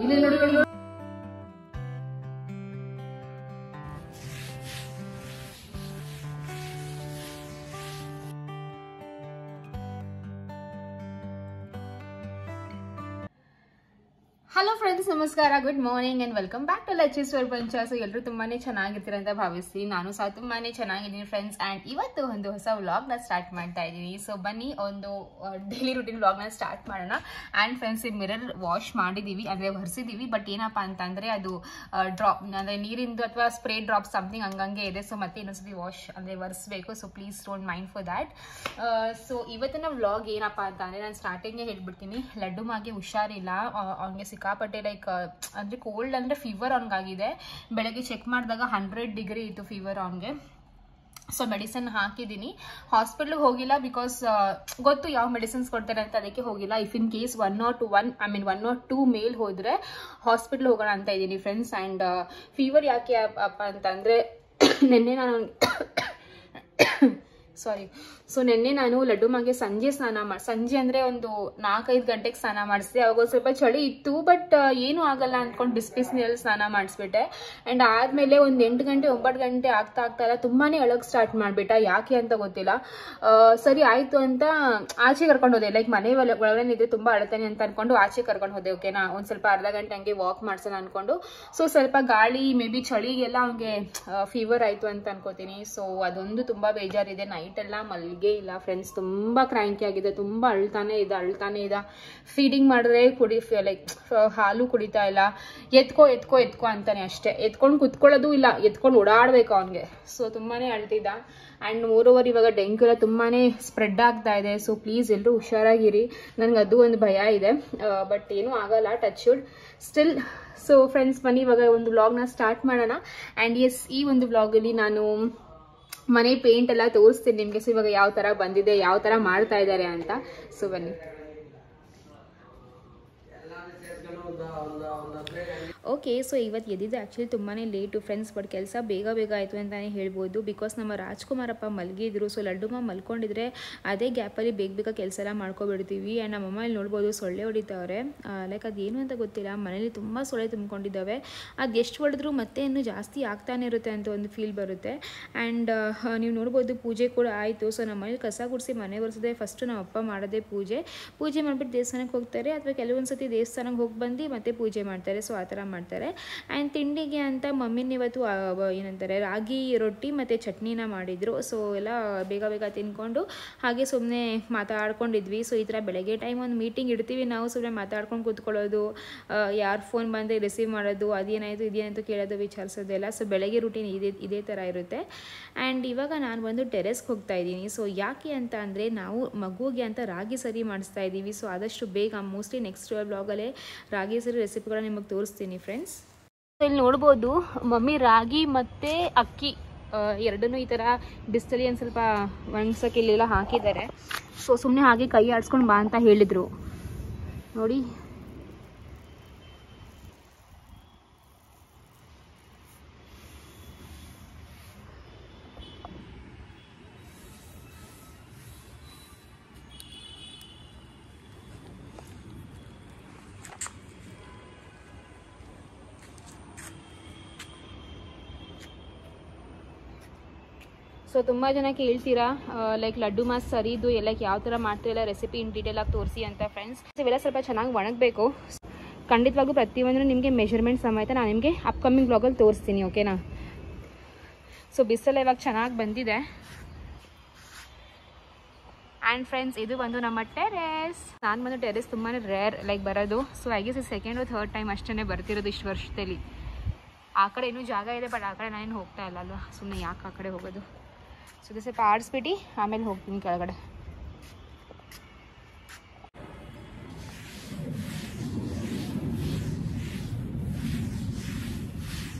ಇಲ್ಲಿ ನೋಡಿ ನೋಡಿ. ಹಲೋ ಫ್ರೆಂಡ್ಸ್, ನಮಸ್ಕಾರ, good morning and welcome back to ಲಚೀಸ್ ಪ್ರಪಂಚ. ಸೊ ಎಲ್ಲರೂ ತುಂಬಾನೇ ಚೆನ್ನಾಗಿರ್ತೀರ ಅಂತ ಭಾವಿಸ್ತೀನಿ. ನಾನು ಸಹ ತುಂಬಾನೇ ಚೆನ್ನಾಗಿದ್ದೀನಿ ಫ್ರೆಂಡ್ಸ್. ಅಂಡ್ ಇವತ್ತು ಒಂದು ಹೊಸ ವ್ಲಾಗ್ನ ಸ್ಟಾರ್ಟ್ ಮಾಡ್ತಾ ಇದ್ದೀನಿ. ಸೊ ಬನ್ನಿ ಒಂದು ಡೈಲಿ ರೂಟೀನ್ ವ್ಲಾಗ್ನ ಸ್ಟಾರ್ಟ್ ಮಾಡೋಣ. ಅಂಡ್ ಫ್ರೆಂಡ್ಸ್, ಈ ಮಿರರ್ ವಾಶ್ ಮಾಡಿದೀವಿ, ಅಂದ್ರೆ ಒರೆಸಿದೀವಿ. ಬಟ್ ಏನಪ್ಪಾ ಅಂತಂದ್ರೆ ಅದು ಡ್ರಾಪ್ ಅಂದ್ರೆ ನೀರಿಂದು ಅಥವಾ ಸ್ಪ್ರೇ ಡ್ರಾಪ್ ಸಮಥಿಂಗ್ ಹಂಗಂಗೆ ಇದೆ. ಸೊ ಮತ್ತೆ ಇನ್ನೊಂದ್ಸತಿ ವಾಶ್ ಅಂದ್ರೆ ಒರೆಸ್ಬೇಕು. So please don't mind for that. So ಇವತ್ತಿನ ವ್ಲಾಗ್ ಏನಪ್ಪಾ ಅಂತ ಅಂದ್ರೆ ನಾನು ಸ್ಟಾರ್ಟಿಂಗ್ ಹೇಳ್ಬಿಡ್ತೀನಿ. ಲಡ್ಡು ಮಾಗೆ ಹುಷಾರಿಲ್ಲ, ಅವ್ನಿಗೆ ಸಿಕ್ಕಾಪಟ್ಟೆ ಲೈಕ್ ಅಂದ್ರೆ ಕೋಲ್ಡ್ ಅಂದ್ರೆ ಫೀವರ್ ಅವ್ನಿಗಾಗಿದೆ. ಬೆಳಗ್ಗೆ ಚೆಕ್ ಮಾಡಿದಾಗ 100 ಡಿಗ್ರಿ ಇತ್ತು ಫೀವರ್ ಅವ್ನಿಗೆ. ಸೊ ಮೆಡಿಸಿನ್ ಹಾಕಿದ್ದೀನಿ. ಹಾಸ್ಪಿಟ್ಲಿಗೆ ಹೋಗಿಲ್ಲ, ಬಿಕಾಸ್ ಗೊತ್ತು ಯಾವ ಮೆಡಿಸಿನ್ಸ್ ಕೊಡ್ತಾರೆ ಅಂತ, ಅದಕ್ಕೆ ಹೋಗಿಲ್ಲ. ಇಫ್ ಇನ್ ಕೇಸ್ 102 ಮೇಲ್ ಹೋದ್ರೆ ಹಾಸ್ಪಿಟ್ಲ್ ಹೋಗೋಣ ಅಂತ ಇದ್ದೀನಿ ಫ್ರೆಂಡ್ಸ್. ಆ್ಯಂಡ್ ಫೀವರ್ ಯಾಕೆ ಅಪ್ಪ ಅಂತಂದ್ರೆ ನಿನ್ನೆ ನಾನು ನಿನ್ನೆ ನಾನು ಲಡ್ಡು ಮಾಗೆ ಸಂಜೆ ಅಂದ್ರೆ ಒಂದು 4-5 ಗಂಟೆಗೆ ಸ್ನಾನ ಮಾಡಿಸಿದೆ. ಅವಾಗ ಒಂದು ಸ್ವಲ್ಪ ಚಳಿ ಇತ್ತು, ಬಟ್ ಏನು ಆಗಲ್ಲ ಅಂದ್ಕೊಂಡು ಬಿಸಿ ನೀರಲ್ಲಿ ಸ್ನಾನ ಮಾಡಿಸ್ಬಿಟ್ಟೆ. ಅಂಡ್ ಆದ್ಮೇಲೆ ಒಂದು 8 ಗಂಟೆ 9 ಗಂಟೆ ಆಗ್ತಾ ಇಲ್ಲ ತುಂಬಾನೇ ಅಳಕ್ ಸ್ಟಾರ್ಟ್ ಮಾಡ್ಬಿಟ್ಟ. ಯಾಕೆ ಅಂತ ಗೊತ್ತಿಲ್ಲ. ಸರಿ ಆಯ್ತು ಅಂತ ಆಚೆ ಕರ್ಕೊಂಡು ಹೋದೆ. ಲೈಕ್ ಮನೆ ಒಳಗಡೆ ಇದ್ರೆ ತುಂಬಾ ಅಳ್ತಾನೆ ಅಂತ ಅನ್ಕೊಂಡು ಆಚೆ ಕರ್ಕೊಂಡು ಹೋದೆ. ಓಕೆನಾ, ಒಂದ್ ಸ್ವಲ್ಪ ಅರ್ಧ ಗಂಟೆ ಹಂಗೆ ವಾಕ್ ಮಾಡ್ಸೋಣ ಅನ್ಕೊಂಡು. ಸೊ ಸ್ವಲ್ಪ ಗಾಳಿ ಮೇ ಬಿ ಚಳಿಗೆಲ್ಲ ಅವ್ನಿಗೆ ಫೀವರ್ ಆಯ್ತು ಅಂತ ಅನ್ಕೋತೀನಿ. ಸೊ ಅದೊಂದು ತುಂಬಾ ಬೇಜಾರಿದೆ. ನೈಟ್ ಎಲ್ಲ ಮಲ್ಗೆ ಇಲ್ಲ ಫ್ರೆಂಡ್ಸ್, ತುಂಬಾ ಕ್ರ್ಯಾಂಕಿ ಆಗಿದೆ, ತುಂಬಾ ಅಳ್ತಾನೆ ಇದ್ದ. ಫೀಡಿಂಗ್ ಮಾಡಿದ್ರೆ ಲೈಕ್ ಹಾಲು ಕುಡಿತಾ ಇಲ್ಲ. ಎತ್ಕೋ ಅಂತಾನೆ ಅಷ್ಟೇ. ಎತ್ಕೊಂಡು ಕುತ್ಕೊಳ್ಳೋದು ಇಲ್ಲ, ಎತ್ಕೊಂಡು ಓಡಾಡ್ಬೇಕು ಅವನ್ಗೆ. ಸೊ ತುಂಬಾನೇ ಅಳ್ತಿದ್ದ. ಅಂಡ್ ಮೋರೋವರ್ ಇವಾಗ ಡೆಂಗ್ಯೂ ಎಲ್ಲ ತುಂಬಾನೇ ಸ್ಪ್ರೆಡ್ ಆಗ್ತಾ ಇದೆ. ಸೊ ಪ್ಲೀಸ್ ಎಲ್ಲರೂ ಹುಷಾರಾಗಿರಿ. ನನ್ಗೆ ಅದು ಒಂದು ಭಯ ಇದೆ, ಬಟ್ ಏನೂ ಆಗಲ್ಲ, touch wood still. So friends, ಬನ್ನಿ ಇವಾಗ ಒಂದು ವ್ಲಾಗ್ನ ಸ್ಟಾರ್ಟ್ ಮಾಡೋಣ. ಅಂಡ್ ಎಸ್, ಈ ಒಂದು ವ್ಲಾಗಲ್ಲಿ ನಾನು ಮನೆ ಪೇಂಟ್ ಎಲ್ಲ ತೋರಿಸ್ತೀನಿ ನಿಮ್ಗೆ. ಸೊ ಇವಾಗ ಯಾವ ತರ ಬಂದಿದೆ, ಯಾವ ತರ ಮಾಡ್ತಾ ಇದ್ದಾರೆ ಅಂತ. ಸೊ ಬನ್ನಿ. ಓಕೆ, ಸೊ ಇವತ್ತು ಎದ್ದಿದ್ದು ಆ್ಯಕ್ಚುಲಿ ತುಂಬಾ ಲೇಟು ಫ್ರೆಂಡ್ಸ್. ಬಟ್ ಕೆಲಸ ಬೇಗ ಆಯಿತು ಅಂತಲೇ ಹೇಳ್ಬೋದು. ಬಿಕಾಸ್ ನಮ್ಮ ರಾಜ್ಕುಮಾರಪ್ಪ ಮಲಗಿದ್ರು. ಸೊ ಲಡ್ಡುಮ್ಮ ಮಲ್ಕೊಂಡಿದ್ರೆ ಅದೇ ಗ್ಯಾಪಲ್ಲಿ ಬೇಗ ಕೆಲಸ ಎಲ್ಲ ಮಾಡ್ಕೊಬಿಡ್ತೀವಿ. ಆ್ಯಂಡ್ ನಮ್ಮಮ್ಮ ಇಲ್ಲಿ ನೋಡ್ಬೋದು ಸೊಳ್ಳೆ ಹೊಡಿತಾವ್ರೆ. ಲೈಕ್ ಅದೇನು ಅಂತ ಗೊತ್ತಿಲ್ಲ, ಮನೇಲಿ ತುಂಬ ಸೊಳ್ಳೆ ತುಂಬ್ಕೊಂಡಿದ್ದಾವೆ. ಅದು ಎಷ್ಟು ಹೊಡೆದ್ರೂ ಮತ್ತೆ ಇನ್ನೂ ಜಾಸ್ತಿ ಆಗ್ತಾನೆ ಇರುತ್ತೆ ಅಂತ ಒಂದು ಫೀಲ್ ಬರುತ್ತೆ. ಆ್ಯಂಡ್ ನೀವು ನೋಡ್ಬೋದು ಪೂಜೆ ಕೂಡ ಆಯಿತು. ಸೊ ನಮ್ಮ ಮನೇಲಿ ಕಸ ಗುಡಿಸಿ ಮನೆ ಒರೆಸಿದೆ. ಫಸ್ಟು ನಮ್ಮ ಅಪ್ಪ ಮಾಡೋದೇ ಪೂಜೆ ಮಾಡಿಬಿಟ್ಟು ದೇವಸ್ಥಾನಕ್ಕೆ ಹೋಗ್ತಾರೆ, ಅಥವಾ ಕೆಲವೊಂದು ಸತಿ ದೇವಸ್ಥಾನಕ್ಕೆ ಹೋಗಿ ಬಂದು ಮತ್ತೆ ಪೂಜೆ ಮಾಡ್ತಾರೆ. ಸೊ ಆ ಥರ ಮಾಡ್ತಾರೆ. ಆ್ಯಂಡ್ ತಿಂಡಿಗೆ ಅಂತ ಮಮ್ಮಿನ ಇವತ್ತು ಏನಂತಾರೆ ರಾಗಿ ರೊಟ್ಟಿ ಮತ್ತು ಚಟ್ನಿನ ಮಾಡಿದರು. ಸೊ ಎಲ್ಲ ಬೇಗ ತಿನ್ಕೊಂಡು ಹಾಗೆ ಸುಮ್ಮನೆ ಮಾತಾಡ್ಕೊಂಡಿದ್ವಿ. ಸೊ ಈ ಥರ ಬೆಳಗ್ಗೆ ಟೈಮ್ ಒಂದು ಮೀಟಿಂಗ್ ಇಡ್ತೀವಿ ನಾವು, ಸುಮ್ಮನೆ ಮಾತಾಡ್ಕೊಂಡು ಕೂತ್ಕೊಳ್ಳೋದು, ಯಾರು ಫೋನ್ ಬಂದರೆ ರಿಸೀವ್ ಮಾಡೋದು, ಇದೇನಾಯಿತು ಕೇಳೋದು, ವಿಚಾರಿಸೋದೆಲ್ಲ. ಸೊ ಬೆಳಗ್ಗೆ ರೂಟೀನ್ ಇದೇ ಥರ ಇರುತ್ತೆ. ಆ್ಯಂಡ್ ಇವಾಗ ನಾನು ಬಂದು ಟೆರೆಸ್ಗೆ ಹೋಗ್ತಾ ಇದ್ದೀನಿ. ಸೊ ಯಾಕೆ ಅಂತ ಅಂದರೆ ನಾವು ಮಗುವಿಗೆ ಅಂತ ರಾಗಿ ಸರಿ ಮಾಡಿಸ್ತಾ ಇದ್ದೀವಿ. ಸೊ ಆದಷ್ಟು ಬೇಗ ಮೋಸ್ಟ್ಲಿ ನೆಕ್ಸ್ಟ್ ಬ್ಲಾಗಲ್ಲೇ ರಾಗಿ ಸರಿ ರೆಸಿಪಿಗಳನ್ನ ನಿಮಗೆ ತೋರಿಸ್ತೀನಿ ಫ್ರೆಂಡ್ಸ್. ಇಲ್ಲಿ ನೋಡ್ಬೋದು ಮಮ್ಮಿ ರಾಗಿ ಮತ್ತು ಅಕ್ಕಿ ಎರಡನ್ನೂ ಈ ಥರ ಬಿಸಿಲಲ್ಲಿ ಒಂದು ಸ್ವಲ್ಪ ಒಣಗ್ಸೋಕೆ ಇಲ್ಲೆಲ್ಲ ಹಾಕಿದ್ದಾರೆ. ಸೊ ಸುಮ್ಮನೆ ಹಾಗೆ ಕೈ ಆಡಿಸ್ಕೊಂಡು ಬಾ ಅಂತ ಹೇಳಿದರು ನೋಡಿ. ಸೊ ತುಂಬ ಜನ ಕೇಳ್ತೀರಾ ಲೈಕ್ ಲಡ್ಡು ಮಾಸ್ ಸರಿದು ಎಲ್ಲ ಯಾವ ಥರ ಮಾಡ್ತೀರಲ್ಲ ರೆಸಿಪಿ ಇನ್ ಡೀಟೇಲ್ ಆಗಿ ತೋರಿಸಿ ಅಂತ ಫ್ರೆಂಡ್ಸ್. ಇವೆಲ್ಲ ಸ್ವಲ್ಪ ಚೆನ್ನಾಗಿ ಒಣಗಬೇಕು. ಖಂಡಿತವಾಗೂ ಪ್ರತಿಯೊಂದು ನಿಮಗೆ ಮೆಷರ್ಮೆಂಟ್ ಸಮೇತ ನಾನು ನಿಮಗೆ ಅಪ್ಕಮಿಂಗ್ ಬ್ಲಾಗಲ್ಲಿ ತೋರಿಸ್ತೀನಿ. ಓಕೆನಾ. ಸೊ ಬಿಸಿಲು ಇವಾಗ ಚೆನ್ನಾಗಿ ಬಂದಿದೆ. ಆ್ಯಂಡ್ ಫ್ರೆಂಡ್ಸ್, ಇದು ಬಂದು ನಮ್ಮ ಟೆರೆಸ್. ನಾನು ಬಂದು ಟೆರೆಸ್ ತುಂಬಾ ರೇರ್ ಲೈಕ್ ಬರೋದು. So I guess 2nd or 3rd time ಅಷ್ಟೇ ಬರ್ತಿರೋದು ಇಷ್ಟು ವರ್ಷದಲ್ಲಿ. ಆ ಕಡೆ ಇನ್ನೂ ಜಾಗ ಇದೆ, ಬಟ್ ಆ ಕಡೆ ನಾನೇನು ಹೋಗ್ತಾ ಇಲ್ಲ ಅಲ್ವಾ, ಸುಮ್ಮನೆ ಯಾಕೆ ಆ ಕಡೆ ಹೋಗೋದು. ಸೊ ಇದು ಸ್ವಲ್ಪ ಆಡಿಸ್ಬಿಟ್ಟು ಆಮೇಲೆ ಹೋಗ್ತೀನಿ ಕೆಳಗಡೆ.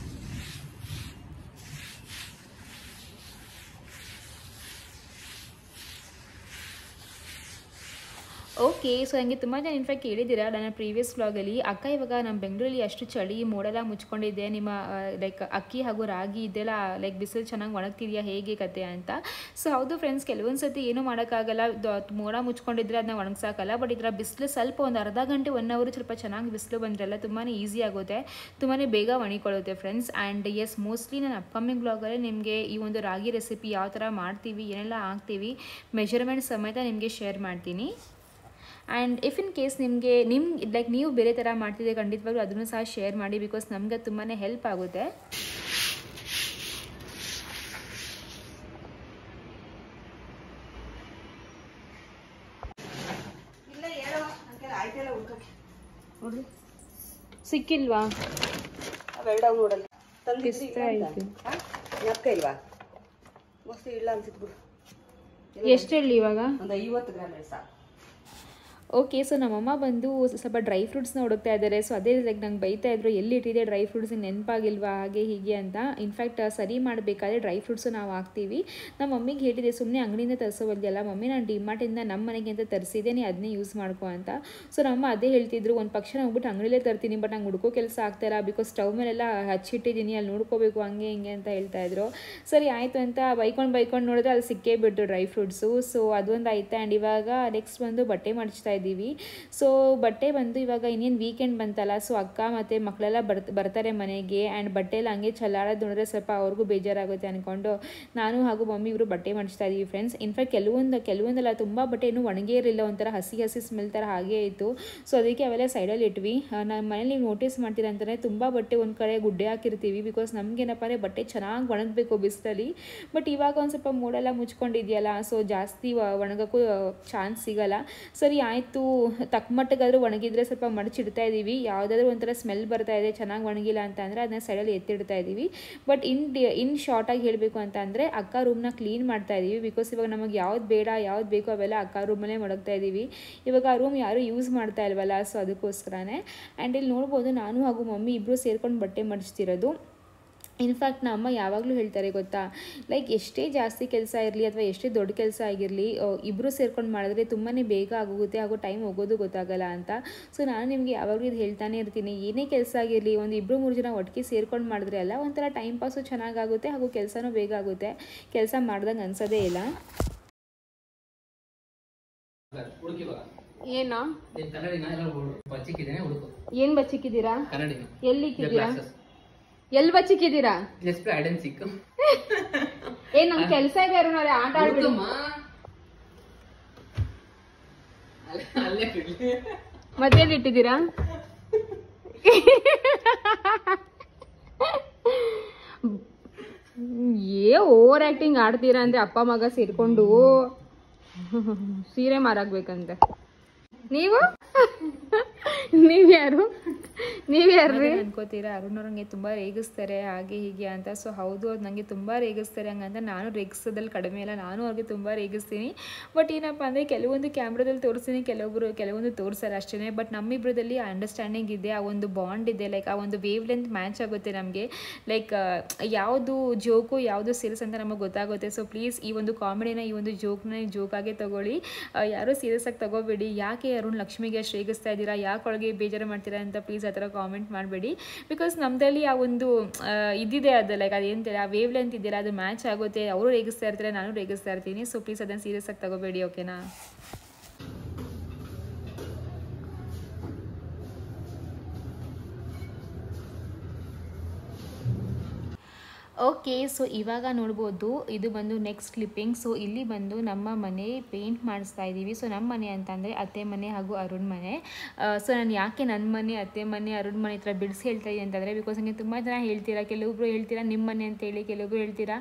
ಓಕೆ, ಸೊ ನನಗೆ ತುಂಬ ಜನ ಇನ್ಫ್ಯಾಕ್ಟ್ ಕೇಳಿದ್ದೀರಾ ನನ್ನ ಪ್ರೀವಿಯಸ್ ವ್ಲಾಗಲ್ಲಿ, ಅಕ್ಕ ಇವಾಗ ನಮ್ಮ ಬೆಂಗಳೂರಲ್ಲಿ ಅಷ್ಟು ಚಳಿ ಮೋಡೆಲ್ಲ ಮುಚ್ಕೊಂಡಿದೆ, ನಿಮ್ಮ ಲೈಕ್ ಅಕ್ಕಿ ಹಾಗೂ ರಾಗಿ ಇದೆಲ್ಲ ಲೈಕ್ ಬಿಸಿಲು ಚೆನ್ನಾಗಿ ಒಣಗ್ತಿದೆಯಾ ಹೇಗೆ ಕತೆ ಅಂತ. ಸೊ ಹೌದು ಫ್ರೆಂಡ್ಸ್, ಕೆಲವೊಂದು ಸತಿ ಏನೂ ಮಾಡೋಕ್ಕಾಗಲ್ಲ, ಮೋಡ ಮುಚ್ಕೊಂಡಿದ್ರೆ ಅದನ್ನ ಒಣಗ್ಸೋಕ್ಕಲ್ಲ. ಬಟ್ ಇದರ ಬಿಸಿಲು ಸ್ವಲ್ಪ ಒಂದು ಅರ್ಧ ಗಂಟೆ 1 ಅವರ್ ಸ್ವಲ್ಪ ಚೆನ್ನಾಗಿ ಬಿಸಿಲು ಬಂದ್ರಲ್ಲ ತುಂಬಾ ಈಸಿ ಆಗುತ್ತೆ, ತುಂಬಾ ಬೇಗ ಒಣಗಿಕೊಳ್ಳುತ್ತೆ ಫ್ರೆಂಡ್ಸ್. ಆ್ಯಂಡ್ ಎಸ್, ಮೋಸ್ಟ್ಲಿ ನಾನು ಅಪ್ಕಮಿಂಗ್ ಬ್ಲಾಗಲ್ಲಿ ನಿಮಗೆ ಈ ಒಂದು ರಾಗಿ ರೆಸಿಪಿ ಯಾವ ಥರ ಮಾಡ್ತೀವಿ, ಏನೆಲ್ಲ ಹಾಕ್ತೀವಿ, ಮೆಜರ್ಮೆಂಟ್ ಸಮೇತ ನಿಮಗೆ ಶೇರ್ ಮಾಡ್ತೀನಿ. And if in case like ನೀವು ಬೇರೆ ಥರ ಮಾಡ್ತಿದ್ದೆ ಖಂಡಿತವಾಗ್ಲೂ ಅದನ್ನು ಸಹ ಶೇರ್ ಮಾಡಿ, ಬಿಕಾಸ್ ನಮಗೆ ತುಂಬಾ ಹೆಲ್ಪ್ ಆಗುತ್ತೆ. ಸಿಕ್ಕಿಲ್ವಾ? ಎಷ್ಟು ಹೇಳಿ ಇವಾಗ? ಒಂದು 50 ಗ್ರಾಮ್ ಸಾಕು. ಓಕೆ, ಸೊ ನಮ್ಮಮ್ಮ ಬಂದು ಸ್ವಲ್ಪ ಡ್ರೈ ಫ್ರೂಟ್ಸ್ನ ಹುಡುಕ್ತಾ ಇದ್ದಾರೆ. ಸೊ ಅದೇ ಲೈಕ್ ನಂಗೆ ಬೈತಾ ಇದ್ರು, ಎಲ್ಲಿ ಇಟ್ಟಿದೆ ಡ್ರೈ ಫ್ರೂಟ್ಸ್, ನೆನಪಾಗಿಲ್ವಾ ಹಾಗೆ ಹೀಗೆ ಅಂತ. ಇನ್ಫ್ಯಾಕ್ಟ್ ಸರಿ ಮಾಡಬೇಕಾದ್ರೆ ಡ್ರೈ ಫ್ರೂಟ್ಸು ನಾವು ಹಾಕ್ತೀವಿ. ನಮ್ಮ ಮಮ್ಮಿಗೆ ಹೇಳಿದೆ, ಸುಮ್ಮನೆ ಅಂಗಡಿಯಿಂದ ತರಿಸೋವಲ್ದಲ್ಲ ಮಮ್ಮಿ, ನಾನು ಡಿಮಾರ್ಟಿಂದ ನಮ್ಮ ಮನೆಗೆ ಅಂತ ತರಿಸಿದೆ, ನೀ ಅದನ್ನೇ ಯೂಸ್ ಮಾಡ್ಕೊ ಅಂತ. ಸೊ ನಮ್ಮಮ್ಮ ಅದೇ ಹೇಳ್ತಿದ್ರು, ಒಂದು ಪಕ್ಷ ನಾನು ಹೋಗ್ಬಿಟ್ಟು ಅಂಗಡಿಲೇ ತರ್ತೀನಿ, ಬಟ್ ನಂಗೆ ಹುಡ್ಕೋ ಕೆಲಸ ಆಗ್ತಾಯಿಲ್ಲ, ಬಿಕಾಸ್ ಸ್ಟವ್ ಮೇಲೆಲ್ಲ ಹಚ್ಚಿಟ್ಟಿದ್ದೀನಿ, ಅಲ್ಲಿ ನೋಡ್ಕೋಬೇಕು ಹಂಗೆ ಹಿಂಗೆ ಅಂತ ಹೇಳ್ತಾಯಿದ್ರು. ಸರಿ ಆಯಿತು ಅಂತ ಬೈಕೊಂಡು ನೋಡಿದ್ರೆ ಅದು ಸಿಕ್ಕೇ ಬಿಟ್ಟು ಡ್ರೈ ಫ್ರೂಟ್ಸು. ಸೊ ಅದೊಂದು ಆಯ್ತಾ. ಆ್ಯಂಡ್ ಇವಾಗ ನೆಕ್ಸ್ಟ್ ಬಂದು ಬಟ್ಟೆ ಮಡಚ್ತಾ ಇದ್ದೀವಿ. ಸೊ ಬಟ್ಟೆ ಬಂದು ಇವಾಗ ಇನ್ನೇನು ವೀಕೆಂಡ್ ಬಂತಲ್ಲ, ಸೊ ಅಕ್ಕ ಮತ್ತು ಮಕ್ಕಳೆಲ್ಲ ಬರ್ತಾರೆ ಮನೆಗೆ. ಆ್ಯಂಡ್ ಬಟ್ಟೆ ಎಲ್ಲ ಹಂಗೆ ಚಲ್ಲಾಡೋದು ನೋಡಿದ್ರೆ ಸ್ವಲ್ಪ ಅವ್ರಿಗೂ ಬೇಜಾರಾಗುತ್ತೆ ಅಂದ್ಕೊಂಡು ನಾನು ಹಾಗೂ ಮಮ್ಮಿ ಇವರು ಬಟ್ಟೆ ಮಡಚ್ತಾ ಇದ್ದೀವಿ ಫ್ರೆಂಡ್ಸ್. ಇನ್ಫ್ಯಾಕ್ಟ್ ಕೆಲವೊಂದಲ್ಲ ತುಂಬ ಬಟ್ಟೆ ಇನ್ನೂ ಒಣಗೇ ಇರಲಿಲ್ಲ, ಒಂಥರ ಹಸಿ ಸ್ಮೆಲ್ ಥರ ಹಾಗೇ ಇತ್ತು. ಸೊ ಅದಕ್ಕೆ ಅವೆಲ್ಲ ಸೈಡಲ್ಲಿ ಇಟ್ವಿ. ನಮ್ಮ ಮನೇಲಿ ನೀವು ನೋಟಿಸ್ ಮಾಡ್ತೀರಾ ಅಂತಲೇ ತುಂಬ ಬಟ್ಟೆ ಒಂದು ಕಡೆ ಗುಡ್ಡೆ ಹಾಕಿರ್ತೀವಿ, ಬಿಕಾಸ್ ನಮಗೇನಪ್ಪ ಅಂದರೆ ಬಟ್ಟೆ ಚೆನ್ನಾಗಿ ಒಣಗಬೇಕು ಬಿಸಿಲಲ್ಲಿ. ಬಟ್ ಇವಾಗ ಒಂದು ಸ್ವಲ್ಪ ಮೂಡೆಲ್ಲ ಮುಚ್ಕೊಂಡಿದೆಯಲ್ಲ, ಸೊ ಜಾಸ್ತಿ ಒಣಗೋಕ್ಕೂ ಚಾನ್ಸ್ ಸಿಗಲ್ಲ. ಸರಿ ಆಯಿತು, ತಕ್ಕ ಮಟ್ಟಿಗಾದರೂ ಒಣಗಿದ್ರೆ ಸ್ವಲ್ಪ ಮಡಚಿಡ್ತಾ ಇದ್ದೀವಿ. ಯಾವುದಾದ್ರೂ ಒಂಥರ ಸ್ಮೆಲ್ ಬರ್ತಾ ಇದೆ ಚೆನ್ನಾಗಿ ಒಣಗಿಲ್ಲ ಅಂತ ಅಂದರೆ ಅದನ್ನ ಸೈಡಲ್ಲಿ ಎತ್ತಿಡ್ತಾ ಇದ್ದೀವಿ. ಬಟ್ ಇನ್ ಶಾರ್ಟಾಗಿ ಹೇಳಬೇಕು ಅಂತ ಅಂದರೆ ಅಕ್ಕ ರೂಮ್ನ ಕ್ಲೀನ್ ಮಾಡ್ತಾ ಇದ್ದೀವಿ, ಬಿಕಾಸ್ ಇವಾಗ ನಮಗೆ ಯಾವ್ದು ಬೇಡ ಯಾವ್ದು ಬೇಕೋ ಅವೆಲ್ಲ ಅಕ್ಕ ರೂಮಲ್ಲೇ ಮಡಗ್ತಾ ಇದ್ದೀವಿ. ಇವಾಗ ಆ ರೂಮ್ ಯಾರೂ ಯೂಸ್ ಮಾಡ್ತಾ ಇಲ್ವಲ್ಲ, ಸೊ ಅದಕ್ಕೋಸ್ಕರನೇ. ಆ್ಯಂಡ್ ಇಲ್ಲಿ ನೋಡ್ಬೋದು, ನಾನು ಹಾಗೂ ಮಮ್ಮಿ ಇಬ್ಬರು ಸೇರ್ಕೊಂಡು ಬಟ್ಟೆ ಮಡಚ್ತಿರೋದು. ಇನ್ಫ್ಯಾಕ್ಟ್ ನಮ್ಮ ಅಮ್ಮ ಯಾವಾಗಲೂ ಹೇಳ್ತಾರೆ ಗೊತ್ತಾ, ಲೈಕ್ ಎಷ್ಟೇ ಜಾಸ್ತಿ ಕೆಲಸ ಇರಲಿ ಅಥವಾ ಎಷ್ಟೇ ದೊಡ್ಡ ಕೆಲಸ ಆಗಿರಲಿ, ಇಬ್ಬರು ಸೇರ್ಕೊಂಡು ಮಾಡಿದ್ರೆ ತುಂಬಾ ಬೇಗ ಆಗೋಗುತ್ತೆ ಹಾಗೂ ಟೈಮ್ ಹೋಗೋದು ಗೊತ್ತಾಗಲ್ಲ ಅಂತ. ಸೊ ನಾನು ನಿಮಗೆ ಯಾವಾಗಲೂ ಇದು ಹೇಳ್ತಾನೆ ಇರ್ತೀನಿ, ಏನೇ ಕೆಲಸ ಆಗಿರಲಿ ಒಂದು 2-3 ಜನ ಒಟ್ಟಿಗೆ ಸೇರ್ಕೊಂಡು ಮಾಡಿದ್ರೆ ಅಲ್ಲ ಒಂಥರ ಟೈಮ್ ಪಾಸು ಚೆನ್ನಾಗಾಗುತ್ತೆ ಹಾಗೂ ಕೆಲಸನೂ ಬೇಗ ಆಗುತ್ತೆ, ಕೆಲಸ ಮಾಡ್ದಂಗೆ ಅನ್ಸೋದೇ ಇಲ್ಲ. ಏನೋ ಏನು ಬಚ್ಚಿಕ್ಕಿದ್ದೀರಾ? ಎಲ್ಲಿ ಬಚ್ಚಿಕ್ಕಿದ್ದೀರಾ? ಏನ್ ನಮ್ ಕೆಲಸ ಇದೆ, ಆಟ ಆಡ್ಬಿಡು. ಮತ್ತೆ ಎಲ್ಲಿ ಇಟ್ಟಿದ್ದೀರಾ? ಓವರ್ ಆಕ್ಟಿಂಗ್ ಆಡ್ತೀರಾ ಅಂದ್ರೆ ಅಪ್ಪ ಮಗ ಸೇರ್ಕೊಂಡು ಸೀರೆ ಮಾರಾಕ್ಬೇಕಂತೆ. ನೀವ್ಯಾರು ಅನ್ಕೋತೀರಾ? ಅರುಣವ್ರಂಗೆ ತುಂಬ ರೇಗಿಸ್ತಾರೆ ಹಾಗೆ ಹೀಗೆ ಅಂತ. ಸೊ ಹೌದು, ಅದು ನನಗೆ ತುಂಬ ರೇಗಿಸ್ತಾರೆ, ಹಂಗಂತ ನಾನು ರೇಗಿಸೋದ್ರಲ್ಲಿ ಕಡಿಮೆ ಇಲ್ಲ, ನಾನು ಅವ್ರಿಗೆ ತುಂಬ ರೇಗಿಸ್ತೀನಿ. ಬಟ್ ಏನಪ್ಪ ಅಂದರೆ ಕೆಲವೊಂದು ಕ್ಯಾಮ್ರಾದಲ್ಲಿ ತೋರಿಸ್ತೀನಿ, ಕೆಲವೊಂದು ತೋರಿಸಲ್ಲ ಅಷ್ಟೇ. ಬಟ್ ನಮ್ಮಿಬ್ಬರದಲ್ಲಿ ಅಂಡರ್ಸ್ಟ್ಯಾಂಡಿಂಗ್ ಇದೆ, ಆ ಒಂದು ಬಾಂಡ್ ಇದೆ, ಲೈಕ್ ಆ ಒಂದು ವೇವ್ ಲೆಂತ್ ಮ್ಯಾಚ್ ಆಗುತ್ತೆ ನಮಗೆ. ಲೈಕ್ ಯಾವುದು ಜೋಕು ಯಾವುದು ಸೀರಿಯಸ್ ಅಂತ ನಮಗೆ ಗೊತ್ತಾಗುತ್ತೆ. ಸೊ ಪ್ಲೀಸ್ ಈ ಒಂದು ಕಾಮಿಡಿನ, ಈ ಒಂದು ಜೋಕ್ನ ಜೋಕಾಗೆ ತಗೊಳ್ಳಿ, ಯಾರೂ ಸೀರಿಯಸ್ ಆಗಿ ತಗೋಬೇಡಿ. ಯಾಕೆ ಅರುಣ್ ಲಕ್ಷ್ಮಿಗೆ ಅಷ್ಟು ರೇಗಿಸ್ತಾ ಇದ್ದೀರಾ, ಯಾಕೆ ಒಳಗೆ ಬೇಜಾರು ಮಾಡ್ತೀರಾ ಅಂತ ಪ್ಲೀಸ್ ಆ ಥರ ಕಾಮೆಂಟ್ ಮಾಡಬೇಡಿ. ಬಿಕಾಸ್ ನಮ್ಮದಲ್ಲಿ ಆ ಒಂದು ಇದಿದೆ, ಅದು ಲೈಕ್ ಅದೇಂತಾರೆ ಆ ವೇವ್ ಲೆಂತ್ ಇದೆಯಲ್ಲ, ಅದು ಮ್ಯಾಚ್ ಆಗುತ್ತೆ. ಅವರು ರೇಗಿಸ್ತಾ ಇರ್ತಾರೆ, ನಾನು ರೇಗಿಸ್ತಾ ಇರ್ತೀನಿ. ಸೊ ಪ್ಲೀಸ್ ಅದನ್ನು ಸೀರಿಯಸ್ ಆಗಿ ತಗೋಬೇಡಿ, ಓಕೆನಾ? ಓಕೆ, ಸೊ ಇವಾಗ ನೋಡ್ಬೋದು, ಇದು ಬಂದು ನೆಕ್ಸ್ಟ್ ಕ್ಲಿಪ್ಪಿಂಗ್. ಸೊ ಇಲ್ಲಿ ಬಂದು ನಮ್ಮ ಮನೆ ಪೇಂಟ್ ಮಾಡಿಸ್ತಾ ಇದ್ದೀವಿ. ಸೊ ನಮ್ಮ ಮನೆ ಅಂತಂದರೆ ಅತ್ತೆ ಮನೆ ಹಾಗೂ ಅರುಣ್ ಮನೆ. ಸೊ ನಾನು ಯಾಕೆ ನನ್ನ ಮನೆ, ಅತ್ತೆ ಮನೆ, ಅರುಣ್ ಮನೆ ಈ ಥರ ಬಿಡಿಸಿ ಹೇಳ್ತಾ ಇದ್ದೀನಿ ಅಂತಂದರೆ, ಬಿಕಾಸ್ ನನಗೆ ತುಂಬ ಜನ ಹೇಳ್ತೀರಾ, ಕೆಲವೊಬ್ರು ಹೇಳ್ತೀರಾ ನಿಮ್ಮ ಮನೆ ಅಂತೇಳಿ, ಕೆಲವೊಬ್ರು ಹೇಳ್ತೀರಾ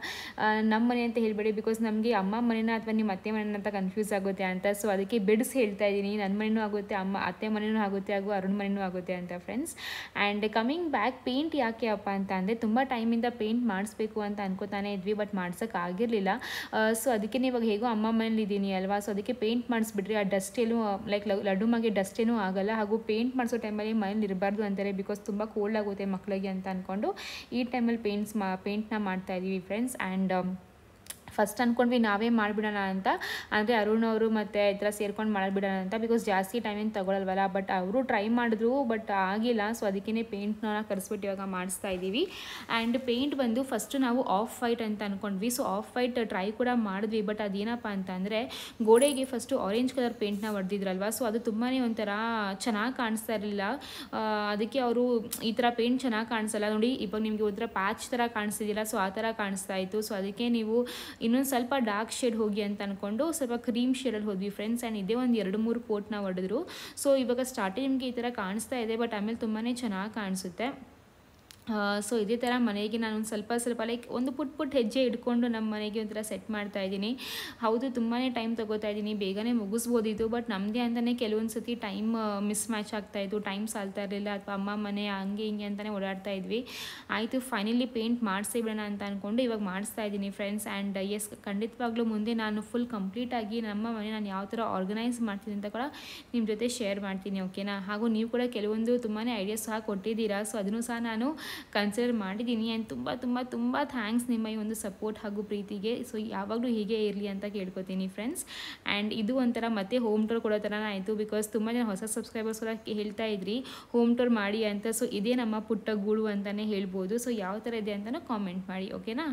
ನಮ್ಮ ಮನೆ ಅಂತ ಹೇಳಬೇಡಿ, ಬಿಕಾಸ್ ನಮಗೆ ಅಮ್ಮ ಮನೆನ ಅಥವಾ ನಿಮ್ಮ ಅತ್ತೆ ಮನೆನ ಅಂತ ಕನ್ಫ್ಯೂಸ್ ಆಗುತ್ತೆ ಅಂತ. ಸೊ ಅದಕ್ಕೆ ಬಿಡಿಸಿ ಹೇಳ್ತಾ ಇದ್ದೀನಿ, ನನ್ನ ಮನೆಯೂ ಆಗುತ್ತೆ, ಅತ್ತೆ ಮನೆಯೂ ಆಗುತ್ತೆ ಹಾಗೂ ಅರುಣ್ ಮನೆಯೂ ಆಗುತ್ತೆ ಅಂತ friends. And coming back, paint ಯಾಕೆ ಅಪ್ಪ ಅಂತ ಅಂದರೆ ತುಂಬ ಟೈಮಿಂದ ಪೇಂಟ್ ಮಾಡಿಸ್ಬೇಕು ಅಂತ ಅನ್ಕೋತಾನೆ ಇದ್ವಿ, ಬಟ್ ಮಾಡ್ಸೋಕೆ ಆಗಿರಲಿಲ್ಲ. ಸೊ ಅದಕ್ಕೆ ಇವಾಗ ಹೇಗೋ ಅಮ್ಮ ಮನೇಲಿ ಇದ್ದೀನಿ ಅಲ್ವಾ, ಸೊ ಅದಕ್ಕೆ ಪೇಂಟ್ ಮಾಡಿಸ್ಬಿಟ್ರಿ ಆ ಡಸ್ಟ್ ಏನೂ ಲೈಕ್ ಲಡ್ಡು ಮಗೆ ಡಸ್ಟ್ ಏನೂ ಆಗಲ್ಲ. ಹಾಗೂ ಪೇಂಟ್ ಮಾಡಿಸೋ ಟೈಮಲ್ಲಿ ಮನೇಲಿ ಇರಬಾರ್ದು ಅಂತಾರೆ, ಬಿಕಾಸ್ ತುಂಬ ಕೋಲ್ಡ್ ಆಗುತ್ತೆ ಮಕ್ಕಳಿಗೆ ಅಂತ ಅಂದ್ಕೊಂಡು ಈ ಟೈಮಲ್ಲಿ ಪೇಂಟ್ನ ಮಾಡ್ತಾ ಇದ್ದೀವಿ ಫ್ರೆಂಡ್ಸ್. ಆ್ಯಂಡ್ ಫಸ್ಟ್ ಅಂದ್ಕೊಂಡ್ವಿ ನಾವೇ ಮಾಡಿಬಿಡೋಣ ಅಂತ, ಅಂದರೆ ಅರುಣ್ ಅವರು ಮತ್ತು ಈ ಥರ ಸೇರ್ಕೊಂಡು ಮಾಡಿಬಿಡೋಣ ಅಂತ, ಬಿಕಾಸ್ ಜಾಸ್ತಿ ಟೈಮಿಂಗ್ ತೊಗೊಳಲ್ವಲ್ಲ. ಬಟ್ ಅವರು ಟ್ರೈ ಮಾಡಿದ್ರು, ಬಟ್ ಆಗಿಲ್ಲ. ಸೊ ಅದಕ್ಕೇ ಪೇಂಟ್ನ ಕರೆಸ್ಬಿಟ್ಟು ಇವಾಗ ಮಾಡಿಸ್ತಾ ಇದ್ದೀವಿ. ಆ್ಯಂಡ್ ಪೇಂಟ್ ಬಂದು ಫಸ್ಟು ನಾವು ಆಫ್ ವೈಟ್ ಅಂತ ಅಂದ್ಕೊಂಡ್ವಿ. ಸೊ ಆಫ್ ವೈಟ್ ಟ್ರೈ ಕೂಡ ಮಾಡಿದ್ವಿ, ಬಟ್ ಅದೇನಪ್ಪ ಅಂತಂದರೆ ಗೋಡೆಗೆ ಫಸ್ಟು ಆರೆಂಜ್ ಕಲರ್ ಪೇಂಟ್ನ ಹೊಡೆದಿದ್ರಲ್ವ, ಸೊ ಅದು ತುಂಬಾ ಒಂಥರ ಚೆನ್ನಾಗಿ ಕಾಣಿಸ್ತಾ ಇರಲಿಲ್ಲ. ಅದಕ್ಕೆ ಅವರು ಈ ಥರ ಪೇಂಟ್ ಚೆನ್ನಾಗಿ ಕಾಣಿಸಲ್ಲ ನೋಡಿ, ಇವಾಗ ನಿಮಗೆ ಒಂಥರ ಪ್ಯಾಚ್ ಥರ ಕಾಣಿಸ್ತಿದ್ದಿಲ್ಲ, ಸೊ ಆ ಥರ ಕಾಣಿಸ್ತಾ ಇತ್ತು. ಸೊ ಅದಕ್ಕೆ ನೀವು ಇನ್ನೊಂದು ಸ್ವಲ್ಪ ಡಾರ್ಕ್ ಶೇಡ್ ಹೋಗಿ ಅಂತ ಅಂದ್ಕೊಂಡು ಸ್ವಲ್ಪ ಕ್ರೀಮ್ ಶೇಡಲ್ಲಿ ಹೋದ್ವಿ ಫ್ರೆಂಡ್ಸ್. ಆ್ಯಂಡ್ ಇದೇ ಒಂದು 2-3 ಕೋಟ್ನ ಹೊಡೆದ್ರು. ಸೊ ಇವಾಗ ಸ್ಟಾರ್ಟಿಂಗ್ ನಿಮಗೆ ಈ ಥರ ಕಾಣಿಸ್ತಾ ಇದೆ, ಬಟ್ ಆಮೇಲೆ ತುಂಬಾ ಚೆನ್ನಾಗಿ ಕಾಣಿಸುತ್ತೆ. ಸೊ ಇದೇ ಥರ ಮನೆಗೆ ನಾನು ಸ್ವಲ್ಪ ಲೈಕ್ ಒಂದು ಪುಟ್ ಹೆಜ್ಜೆ ಇಟ್ಕೊಂಡು ನಮ್ಮ ಮನೆಗೆ ಒಂಥರ ಸೆಟ್ ಮಾಡ್ತಾ ಇದ್ದೀನಿ. ಹೌದು, ತುಂಬಾ ಟೈಮ್ ತೊಗೋತಾ ಇದ್ದೀನಿ, ಬೇಗನೆ ಮುಗಿಸ್ಬೋದಿತ್ತು, ಬಟ್ ನಮ್ಮದೇ ಅಂತಲೇ ಕೆಲವೊಂದು ಸತಿ ಟೈಮ್ ಮಿಸ್ ಮ್ಯಾಚ್ ಆಗ್ತಾಯಿತ್ತು, ಟೈಮ್ ಸಾಲ್ತಾ ಇರಲಿಲ್ಲ, ಅಥವಾ ಅಮ್ಮ ಮನೆ ಹಂಗೆ ಹಿಂಗೆ ಅಂತಲೇ ಓಡಾಡ್ತಾ ಇದ್ವಿ. ಆಯಿತು, ಫೈನಲಿ ಪೇಂಟ್ ಮಾಡಿಸೇ ಬಿಡೋಣ ಅಂತ ಅಂದ್ಕೊಂಡು ಇವಾಗ ಮಾಡಿಸ್ತಾ ಇದ್ದೀನಿ ಫ್ರೆಂಡ್ಸ್. ಆ್ಯಂಡ್ ಎಸ್, ಖಂಡಿತವಾಗ್ಲೂ ಮುಂದೆ ನಾನು ಫುಲ್ ಕಂಪ್ಲೀಟಾಗಿ ನಮ್ಮ ಮನೆ ನಾನು ಯಾವ ಥರ ಆರ್ಗನೈಸ್ ಮಾಡ್ತೀನಿ ಅಂತ ಕೂಡ ನಿಮ್ಮ ಜೊತೆ ಶೇರ್ ಮಾಡ್ತೀನಿ, ಓಕೆನಾ. ಹಾಗೂ ನೀವು ಕೂಡ ಕೆಲವೊಂದು ತುಂಬಾ ಐಡಿಯಾಸ್ ಸಹ ಕೊಟ್ಟಿದ್ದೀರಾ, ಸೊ ಅದನ್ನು ಸಹ ನಾನು ಕನ್ಸಿಡರ್ ಮಾಡಿದ್ದೀನಿ. ಆ್ಯಂಡ್ ತುಂಬ ಥ್ಯಾಂಕ್ಸ್ ನಿಮ್ಮ ಈ ಒಂದು ಸಪೋರ್ಟ್ ಹಾಗೂ ಪ್ರೀತಿಗೆ. ಸೊ ಯಾವಾಗಲೂ ಹೀಗೆ ಇರಲಿ ಅಂತ ಕೇಳ್ಕೊತೀನಿ ಫ್ರೆಂಡ್ಸ್. ಆ್ಯಂಡ್ ಇದು ಒಂಥರ ಮತ್ತೆ ಹೋಮ್ ಟೂರ್ ಕೊಡೋ ಥರನೇ ಆಯಿತು, ಬಿಕಾಸ್ ತುಂಬ ಜನ ಹೊಸ ಸಬ್ಸ್ಕ್ರೈಬರ್ಸ್ ಕೂಡ ಹೇಳ್ತಾ ಇದ್ರಿ ಹೋಮ್ ಟೂರ್ ಮಾಡಿ ಅಂತ. ಸೊ ಇದೇ ನಮ್ಮ ಪುಟ್ಟ ಗೂಡು ಅಂತಲೇ ಹೇಳ್ಬೋದು. ಸೊ ಯಾವ ಥರ ಇದೆ ಅಂತಲೂ ಕಾಮೆಂಟ್ ಮಾಡಿ, ಓಕೆನಾ.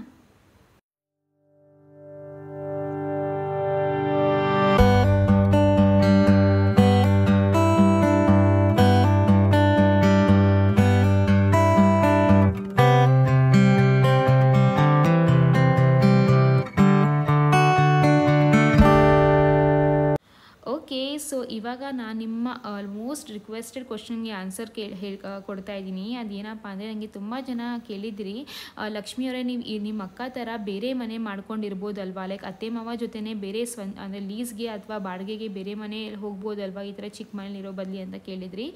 ಓಕೆ, ಸೊ ಇವಾಗ ನಾನು ನಿಮ್ಮ ಆಲ್ಮೋಸ್ಟ್ ರಿಕ್ವೆಸ್ಟೆಡ್ ಕ್ವಶನ್ಗೆ ಆನ್ಸರ್ ಕೊಡ್ತಾ ಇದ್ದೀನಿ. ಅದೇನಪ್ಪ ಅಂದರೆ ನನಗೆ ತುಂಬ ಜನ ಕೇಳಿದ್ರಿ, ಲಕ್ಷ್ಮಿಯವರೇ ನೀವು ನಿಮ್ಮ ಅಕ್ಕ ಥರ ಬೇರೆ ಮನೆ ಮಾಡ್ಕೊಂಡಿರ್ಬೋದಲ್ವಾ, ಲೈಕ್ ಅತ್ತೆ ಮಾವ ಜೊತೆನೇ ಬೇರೆ ಅಂದರೆ ಲೀಸ್ಗೆ ಅಥವಾ ಬಾಡಿಗೆಗೆ ಬೇರೆ ಮನೆ ಹೋಗ್ಬೋದಲ್ವಾ ಈ ಥರ ಚಿಕ್ಕ ಮನೇಲಿರೋ ಬದಲಿ ಅಂತ ಕೇಳಿದ್ರಿ.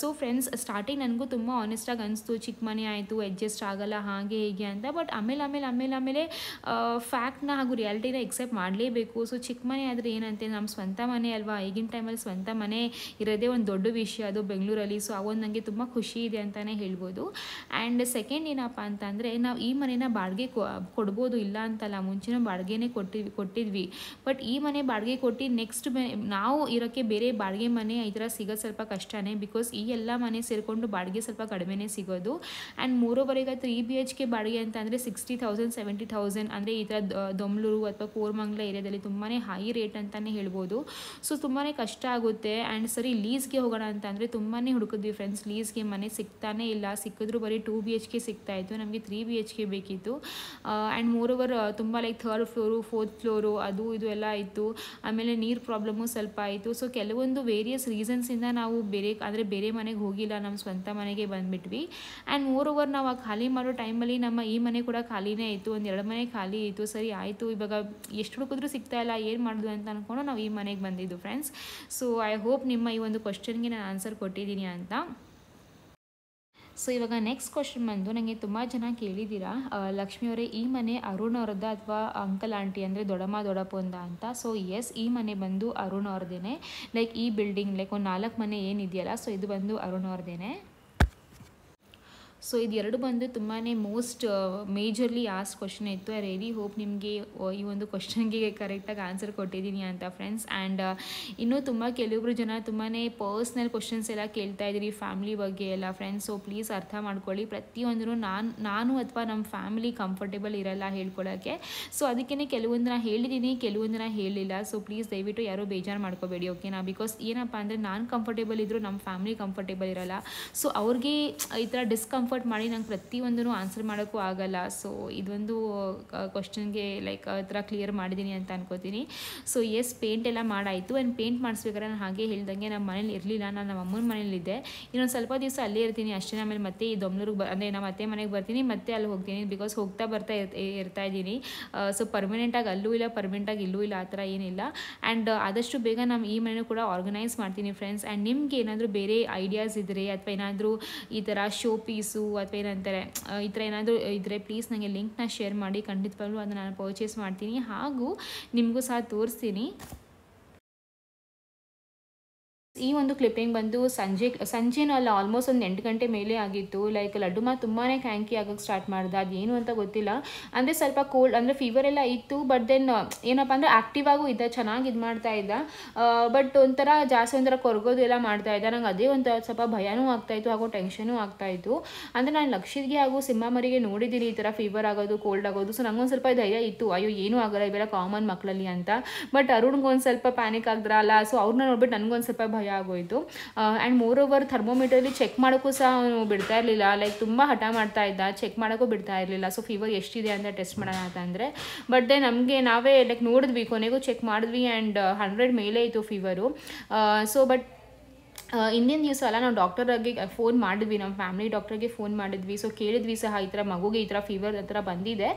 ಸೊ ಫ್ರೆಂಡ್ಸ್, ಸ್ಟಾರ್ಟಿಂಗ್ ನನಗೂ ತುಂಬ ಆನೆಸ್ಟಾಗಿ ಅನಿಸ್ತು, ಚಿಕ್ಕ ಮನೆ ಆಯಿತು, ಅಡ್ಜಸ್ಟ್ ಆಗಲ್ಲ ಹಾಗೆ ಹೀಗೆ ಅಂತ. ಬಟ್ ಆಮೇಲೆ ಫ್ಯಾಕ್ಟ್ನ ಹಾಗೂ ರಿಯಾಲಿಟಿನ ಎಕ್ಸೆಪ್ಟ್ ಮಾಡಲೇಬೇಕು. ಸೊ ಚಿಕ್ಕ ಮನೆ ಆದರೆ ಏನಂತೆ, ನಮ್ಮ ಸ್ವಂತ ಮನೆ ಅಲ್ವಾ, ಈಗಿನ ಟೈಮಲ್ಲಿ ಸ್ವಂತ ಮನೆ ಇರೋದೇ ಒಂದು ದೊಡ್ಡ ವಿಷಯ, ಅದು ಬೆಂಗಳೂರಲ್ಲಿ. ಸೊ ಅವೊಂದು ನನಗೆ ತುಂಬ ಖುಷಿ ಇದೆ ಅಂತಲೇ ಹೇಳ್ಬೋದು. ಆ್ಯಂಡ್ ಸೆಕೆಂಡ್ ಏನಪ್ಪ ಅಂತಂದರೆ, ನಾವು ಈ ಮನೇನ ಬಾಡಿಗೆ ಕೊಡ್ಬೋದು, ಇಲ್ಲ ಅಂತಲ್ಲ, ಮುಂಚೆನೂ ಬಾಡಿಗೆನೇ ಕೊಟ್ಟಿದ್ವಿ. ಬಟ್ ಈ ಮನೆ ಬಾಡಿಗೆ ಕೊಟ್ಟು ನೆಕ್ಸ್ಟ್ ನಾವು ಇರೋಕ್ಕೆ ಬೇರೆ ಬಾಡಿಗೆ ಮನೆ ಈ ಥರ ಸಿಗೋದು ಸ್ವಲ್ಪ ಕಷ್ಟನೇ, ಬಿಕಾಸ್ ಈ ಎಲ್ಲ ಮನೆ ಸೇರಿಕೊಂಡು ಬಾಡಿಗೆ ಸ್ವಲ್ಪ ಕಡಿಮೆನೇ ಸಿಗೋದು. ಆ್ಯಂಡ್ ಮೂರೋವರೆಗೆ 3 BHK ಬಾಡಿಗೆ ಅಂತ ಅಂದರೆ 60,000 70,000, ಅಂದರೆ ಈ ಥರ ದೊಮ್ಲೂರು ಅಥವಾ ಕೋರಮಂಗಲ ಏರಿಯಾದಲ್ಲಿ ತುಂಬಾ ಹೈ ರೇಟ್ ಅಂತಲೇ ಹೇಳ್ಬೋದು. ಸೊ ತುಂಬಾ ಕಷ್ಟ ಆಗುತ್ತೆ. ಆ್ಯಂಡ್ ಸರಿ ಲೀಸ್ಗೆ ಹೋಗೋಣ ಅಂತ ಅಂದರೆ ತುಂಬಾ ಹುಡುಕಿದ್ವಿ ಫ್ರೆಂಡ್ಸ್, ಲೀಸ್ಗೆ ಮನೆ ಸಿಗ್ತಾನೇ ಇಲ್ಲ, ಸಿಕ್ಕಿದ್ರು ಬರೀ 2 BHK ಸಿಗ್ತಾಯಿತ್ತು, ನಮಗೆ 3 BHK ಬೇಕಿತ್ತು. ಆ್ಯಂಡ್ ಮೋರೋವರ್ ತುಂಬ like 3rd floor 4th floor ಅದು ಇದು ಎಲ್ಲ ಇತ್ತು. ಆಮೇಲೆ ನೀರು ಪ್ರಾಬ್ಲಮ್ಮು ಸ್ವಲ್ಪ ಆಯಿತು. ಸೊ ಕೆಲವೊಂದು ವೇರಿಯಸ್ ರೀಸನ್ಸಿಂದ ನಾವು ಬೇರೆ ಮನೆಗೆ ಹೋಗಿಲ್ಲ, ನಮ್ಮ ಸ್ವಂತ ಮನೆಗೆ ಬಂದುಬಿಟ್ವಿ. ಆ್ಯಂಡ್ ಮೋರೋವರ್ ನಾವು ಆ ಖಾಲಿ ಮಾಡೋ ಟೈಮಲ್ಲಿ ನಮ್ಮ ಈ ಮನೆ ಕೂಡ ಖಾಲಿನೇ ಇತ್ತು, 1-2 ಮನೆ ಖಾಲಿ ಇತ್ತು. ಸರಿ ಆಯಿತು, ಇವಾಗ ಎಷ್ಟು ಹುಡುಕಿದ್ರೂ ಸಿಗ್ತಾಯಿಲ್ಲ, ಏನು ಮಾಡೋದು ಅಂತ ಅಂದ್ಕೊಂಡು ನಾವು ಈ ಮನೆಗೆ ಬಂದಿದ್ದು ಫ್ರೆಂಡ್ಸ್. ಸೊ ಐ ಹೋಪ್ ನಿಮ್ಮ ಈ ಒಂದು ಕ್ವಶನ್ಗೆ ನಾನು ಆನ್ಸರ್ ಕೊಟ್ಟಿದ್ದೀನಿ ಅಂತ. ಸೊ ಇವಾಗ ನೆಕ್ಸ್ಟ್ ಕ್ವಶನ್ ಬಂದು, ನನಗೆ ತುಂಬ ಜನ ಕೇಳಿದ್ದೀರಾ, ಲಕ್ಷ್ಮಿಯವರೇ ಈ ಮನೆ ಅರುಣ್ ಅವ್ರದ್ದ ಅಥವಾ ಅಂಕಲ್ ಆಂಟಿ ಅಂದರೆ ದೊಡ್ಡಮ್ಮ ದೊಡ್ಡಪ್ಪಂದ ಅಂತ. ಸೊ ಎಸ್, ಈ ಮನೆ ಬಂದು ಅರುಣ್ ಅವ್ರದ್ದೇನೆ. ಲೈಕ್ ಈ ಬಿಲ್ಡಿಂಗ್ ಲೈಕ್ ಒಂದು 4 ಮನೆ ಏನಿದೆಯಲ್ಲ, ಸೊ ಇದು ಬಂದು ಅರುಣ್ ಅವ್ರದ್ದೇನೆ. ಸೊ ಇದು ಎರಡು ಬಂದು ತುಂಬಾ ಮೋಸ್ಟ್ ಮೇಜರ್ಲಿ ಆಸ್ಟ್ ಕ್ವಶನ್ ಇತ್ತು. ಐ ರಿಯಲಿ ಹೋಪ್ ನಿಮಗೆ ಈ ಒಂದು ಕ್ವಶನ್ಗೆ ಕರೆಕ್ಟಾಗಿ ಆನ್ಸರ್ ಕೊಟ್ಟಿದ್ದೀನಿ ಅಂತ ಫ್ರೆಂಡ್ಸ್. ಆ್ಯಂಡ್ ಇನ್ನೂ ತುಂಬ ಕೆಲವೊಬ್ರು ಜನ ತುಂಬಾ ಪರ್ಸ್ನಲ್ ಕ್ವಶನ್ಸ್ ಎಲ್ಲ ಕೇಳ್ತಾ ಇದ್ದೀರಿ ಫ್ಯಾಮಿಲಿ ಬಗ್ಗೆ ಎಲ್ಲ ಫ್ರೆಂಡ್ಸ್. ಸೊ ಪ್ಲೀಸ್ ಅರ್ಥ ಮಾಡ್ಕೊಳ್ಳಿ, ಪ್ರತಿಯೊಂದೂ ನಾನು ಅಥವಾ ನಮ್ಮ ಫ್ಯಾಮಿಲಿ ಕಂಫರ್ಟೇಬಲ್ ಇರಲ್ಲ ಹೇಳ್ಕೊಳ್ಳೋಕ್ಕೆ. ಸೊ ಅದಕ್ಕೇ ಕೆಲವೊಂದನ್ನ ಹೇಳಿದ್ದೀನಿ, ಕೆಲವೊಂದನ್ನ ಹೇಳಿಲ್ಲ. ಸೊ ಪ್ಲೀಸ್ ದಯವಿಟ್ಟು ಯಾರೂ ಬೇಜಾರು ಮಾಡ್ಕೋಬೇಡಿ, ಓಕೆನಾ. ಬಿಕಾಸ್ ಏನಪ್ಪ ಅಂದರೆ ನಾನು ಕಂಫರ್ಟೇಬಲ್ ಇದ್ದರೂ ನಮ್ಮ ಫ್ಯಾಮಿಲಿ ಕಂಫರ್ಟೇಬಲ್ ಇರಲ್ಲ. ಸೊ ಅವ್ರಿಗೆ ಈ ಥರ ಡಿಸ್ಕಂಫರ್ಟ್ ಮಾಡಿ ನಂಗೆ ಪ್ರತಿಯೊಂದೂ ಆನ್ಸರ್ ಮಾಡೋಕ್ಕೂ ಆಗಲ್ಲ. ಸೊ ಇದೊಂದು ಕ್ವಶನ್ಗೆ ಲೈಕ್ ಆ ಥರ ಕ್ಲಿಯರ್ ಮಾಡಿದ್ದೀನಿ ಅಂತ ಅನ್ಕೋತೀನಿ. ಸೊ ಎಸ್, ಪೇಂಟ್ ಎಲ್ಲ ಮಾಡಾಯಿತು. ಆ್ಯಂಡ್ ಪೇಂಟ್ ಮಾಡಿಸ್ಬೇಕಾದ್ರೆ ನಾನು ಹಾಗೆ ಹೇಳ್ದಂಗೆ ನಮ್ಮ ಮನೇಲಿ ಇರಲಿಲ್ಲ, ನಾನು ನಮ್ಮ ಅಮ್ಮನ ಮನೇಲಿದ್ದೆ. ಇನ್ನೊಂದು ಸ್ವಲ್ಪ ದಿವಸ ಅಲ್ಲೇ ಇರ್ತೀನಿ ಅಷ್ಟೇ. ಆಮೇಲೆ ಮತ್ತೆ ಈ ದೊಮ್ಲೂರಿಗೆ ಅಂದರೆ ನಮ್ಮ ಅತ್ತೆ ಮನೆಗೆ ಬರ್ತೀನಿ, ಮತ್ತೆ ಅಲ್ಲಿ ಹೋಗ್ತೀನಿ. ಬಿಕಾಸ್ ಹೋಗ್ತಾ ಬರ್ತಾ ಇರ್ತಾ ಇದ್ದೀನಿ. ಸೊ ಪರ್ಮನೆಂಟಾಗಿ ಅಲ್ಲೂ ಇಲ್ಲ, ಪರ್ಮನೆಂಟಾಗಿ ಇಲ್ಲೂ ಇಲ್ಲ, ಆ ಥರ ಏನಿಲ್ಲ. ಆ್ಯಂಡ್ ಆದಷ್ಟು ಬೇಗ ನಮ್ಮ ಈ ಮನೆಯೂ ಕೂಡ ಆರ್ಗನೈಸ್ ಮಾಡ್ತೀನಿ ಫ್ರೆಂಡ್ಸ್. ಆ್ಯಂಡ್ ನಿಮ್ಗೆ ಏನಾದರೂ ಬೇರೆ ಐಡಿಯಾಸ್ ಇದ್ದರೆ ಅಥವಾ ಏನಾದರೂ ಈ ಥರ ಶೋ ಪೀಸು ಅಥವಾ ಏನಂತಾರೆ ಈ ಥರ ಏನಾದರೂ ಇದ್ದರೆ ಪ್ಲೀಸ್ ನನಗೆ ಲಿಂಕ್ನ ಶೇರ್ ಮಾಡಿ, ಖಂಡಿತವಾಗ್ಲೂ ಅದನ್ನು ನಾನು ಪರ್ಚೇಸ್ ಮಾಡ್ತೀನಿ ಹಾಗೂ ನಿಮಗೂ ಸಹ ತೋರಿಸ್ತೀನಿ. ಈ ಒಂದು ಕ್ಲಿಪ್ಪಿಂಗ್ ಬಂದು ಸಂಜೆನೂ ಅಲ್ಲ, ಆಲ್ಮೋಸ್ಟ್ ಒಂದು 8 ಗಂಟೆ ಮೇಲೆ ಆಗಿತ್ತು. ಲೈಕ್ ಲಡ್ಡುಮ ತುಂಬಾ ಕ್ಯಾಂಕಿ ಆಗೋಕ್ಕೆ ಸ್ಟಾರ್ಟ್ ಮಾಡ್ದೆ, ಅದೇನು ಅಂತ ಗೊತ್ತಿಲ್ಲ. ಅಂದರೆ ಸ್ವಲ್ಪ ಕೋಲ್ಡ್ ಅಂದರೆ ಫೀವರ್ ಎಲ್ಲ ಇತ್ತು, ಬಟ್ ದೆನ್ ಏನಪ್ಪ ಅಂದರೆ ಆ್ಯಕ್ಟಿವ್ ಆಗೂ ಇದ್ದ, ಚೆನ್ನಾಗಿ ಇದು ಮಾಡ್ತಾ ಇದ್ದ. ಬಟ್ ಒಂಥರ ಜಾಸ್ತಿ ಒಂಥರ ಕೊರಗೋದು ಎಲ್ಲ ಮಾಡ್ತಾ ಇದ್ದ. ನಂಗೆ ಅದೇ ಒಂಥರ ಸ್ವಲ್ಪ ಭಯನೂ ಆಗ್ತಾಯಿತ್ತು ಹಾಗೂ ಟೆನ್ಷನೂ ಆಗ್ತಾಯಿತ್ತು. ಅಂದರೆ ನಾನು ಲಕ್ಷಿತ್ಗೆ ಹಾಗೂ ಸಿಂಹಮರಿಗೆ ನೋಡಿದ್ದೀನಿ ಈ ಥರ ಫೀವರ್ ಆಗೋದು, ಕೋಲ್ಡ್ ಆಗೋದು. ಸೊ ನಂಗೊಂದು ಸ್ವಲ್ಪ ಧೈರ್ಯ ಇತ್ತು, ಅಯ್ಯೋ ಏನೂ ಆಗಲ್ಲ, ಇವೆಲ್ಲ ಕಾಮನ್ ಮಕ್ಕಳಲ್ಲಿ ಅಂತ. ಬಟ್ ಅರುಣ್ಗೊಂದು ಸ್ವಲ್ಪ ಪ್ಯಾನಿಕ್ ಆಗಿದ್ರಲ್ಲ, ಸೊ ಅವ್ರನ್ನ ನೋಡ್ಬಿಟ್ಟು ನನಗೊಂದು ಸ್ವಲ್ಪ ಭಯ ಆಗೋಯಿತು. ಆ್ಯಂಡ್ ಮೋರ್ ಓವರ್ ಥರ್ಮೋಮೀಟರಲ್ಲಿ ಚೆಕ್ ಮಾಡೋಕ್ಕೂ ಸಹ ಅವನು ಬಿಡ್ತಾ ಇರಲಿಲ್ಲ. ಲೈಕ್ ತುಂಬ ಹಠ ಮಾಡ್ತಾ ಇದ್ದ, ಚೆಕ್ ಮಾಡೋಕ್ಕೂ ಬಿಡ್ತಾ ಇರಲಿಲ್ಲ. ಸೊ ಫೀವರ್ ಎಷ್ಟಿದೆ ಅಂತ ಟೆಸ್ಟ್ ಮಾಡೋಣ ಅಂತಂದರೆ. ಬಟ್ ದೆ ನಮಗೆ ನಾವೇ ಲೈಕ್ ನೋಡಿದ್ವಿ, ಕೊನೆಗೂ ಚೆಕ್ ಮಾಡಿದ್ವಿ ಆ್ಯಂಡ್ 100 ಮೇಲೆ ಇತ್ತು ಫೀವರು. ಸೊ ಬಟ್ ಹಿಂದಿನ ದಿವಸ ಅಲ್ಲ, ನಾವು ಡಾಕ್ಟರ್ಗೆ ಫೋನ್ ಮಾಡಿದ್ವಿ, ನಮ್ಮ ಫ್ಯಾಮಿಲಿ ಡಾಕ್ಟರ್ಗೆ ಫೋನ್ ಮಾಡಿದ್ವಿ. ಸೊ ಕೇಳಿದ್ವಿ ಸಹ, ಈ ಥರ ಮಗುಗೆ ಈ ಥರ ಫೀವರ್ ಆ ಥರ ಬಂದಿದೆ,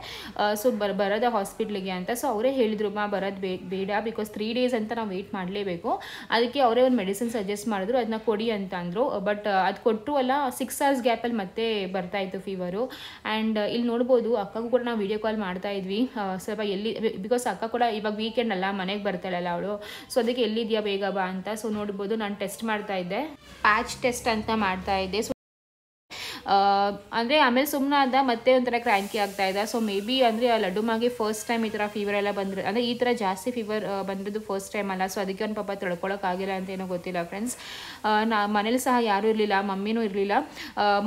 ಸೊ ಬರೋದ ಹಾಸ್ಪಿಟ್ಲಿಗೆ ಅಂತ. ಸೊ ಅವರೇ ಹೇಳಿದ್ರು, ಬರೋದು ಬೇಡ, ಬಿಕಾಸ್ 3 ಡೇಸ್ ಅಂತ ನಾವು ವೆಯ್ಟ್ ಮಾಡಲೇಬೇಕು. ಅದಕ್ಕೆ ಅವರೇ ಒಂದು ಮೆಡಿಸಿನ್ ಸಜೆಸ್ಟ್ ಮಾಡಿದ್ರು, ಅದನ್ನ ಕೊಡಿ ಅಂತ ಅಂದರು. ಬಟ್ ಅದು ಕೊಟ್ಟರು ಅಲ್ಲ, 6 hours ಗ್ಯಾಪಲ್ಲಿ ಮತ್ತೆ ಬರ್ತಾಯಿತ್ತು ಫೀವರು. ಆ್ಯಂಡ್ ಇಲ್ಲಿ ನೋಡ್ಬೋದು, ಅಕ್ಕಗೂ ಕೂಡ ನಾವು ವೀಡಿಯೋ ಕಾಲ್ ಮಾಡ್ತಾ ಇದ್ವಿ. ಸ್ವಲ್ಪ ಎಲ್ಲಿ, ಬಿಕಾಸ್ ಅಕ್ಕ ಕೂಡ ಇವಾಗ ವೀಕೆಂಡ್ ಅಲ್ಲ, ಮನೆಗೆ ಬರ್ತಾಳಲ್ಲ ಅವಳು. ಸೊ ಅದಕ್ಕೆ ಎಲ್ಲಿದೆಯಾ ಬೇಗ ಬಾ ಅಂತ. ಸೊ ನೋಡ್ಬೋದು, ನಾನು ಟೆಸ್ಟ್ ಮಾಡ್ತಾ ಇದ್ದೆ, ಪ್ಯಾಚ್ ಟೆಸ್ಟ್ ಅಂತ ಮಾಡ್ತಾ ಇದ್ದೆ. ಸೊ ಅಂದರೆ ಆಮೇಲೆ ಸುಮ್ಮನೆ ಆದ, ಮತ್ತೆ ಒಂಥರ ಕ್ರ್ಯಾಂಕಿ ಆಗ್ತಾ ಇದೆ. ಸೊ ಮೇ ಬಿ ಅಂದರೆ ಆ ಲಡ್ಡುಮಾಗೆ ಫಸ್ಟ್ ಟೈಮ್ ಈ ಥರ ಫೀವರ್ ಎಲ್ಲ ಬಂದರೆ, ಅಂದರೆ ಈ ಥರ ಜಾಸ್ತಿ ಫೀವರ್ ಬಂದಿದ್ದು ಫಸ್ಟ್ ಟೈಮ್ ಅಲ್ಲ. ಸೊ ಅದಕ್ಕೆ ಒಂದು ಪಾಪ ತಡ್ಕೊಳಕ್ಕಾಗಿಲ್ಲ ಅಂತ ಏನೋ ಗೊತ್ತಿಲ್ಲ ಫ್ರೆಂಡ್ಸ್. ಮನೇಲಿ ಸಹ ಯಾರೂ ಇರಲಿಲ್ಲ, ಮಮ್ಮಿನೂ ಇರಲಿಲ್ಲ.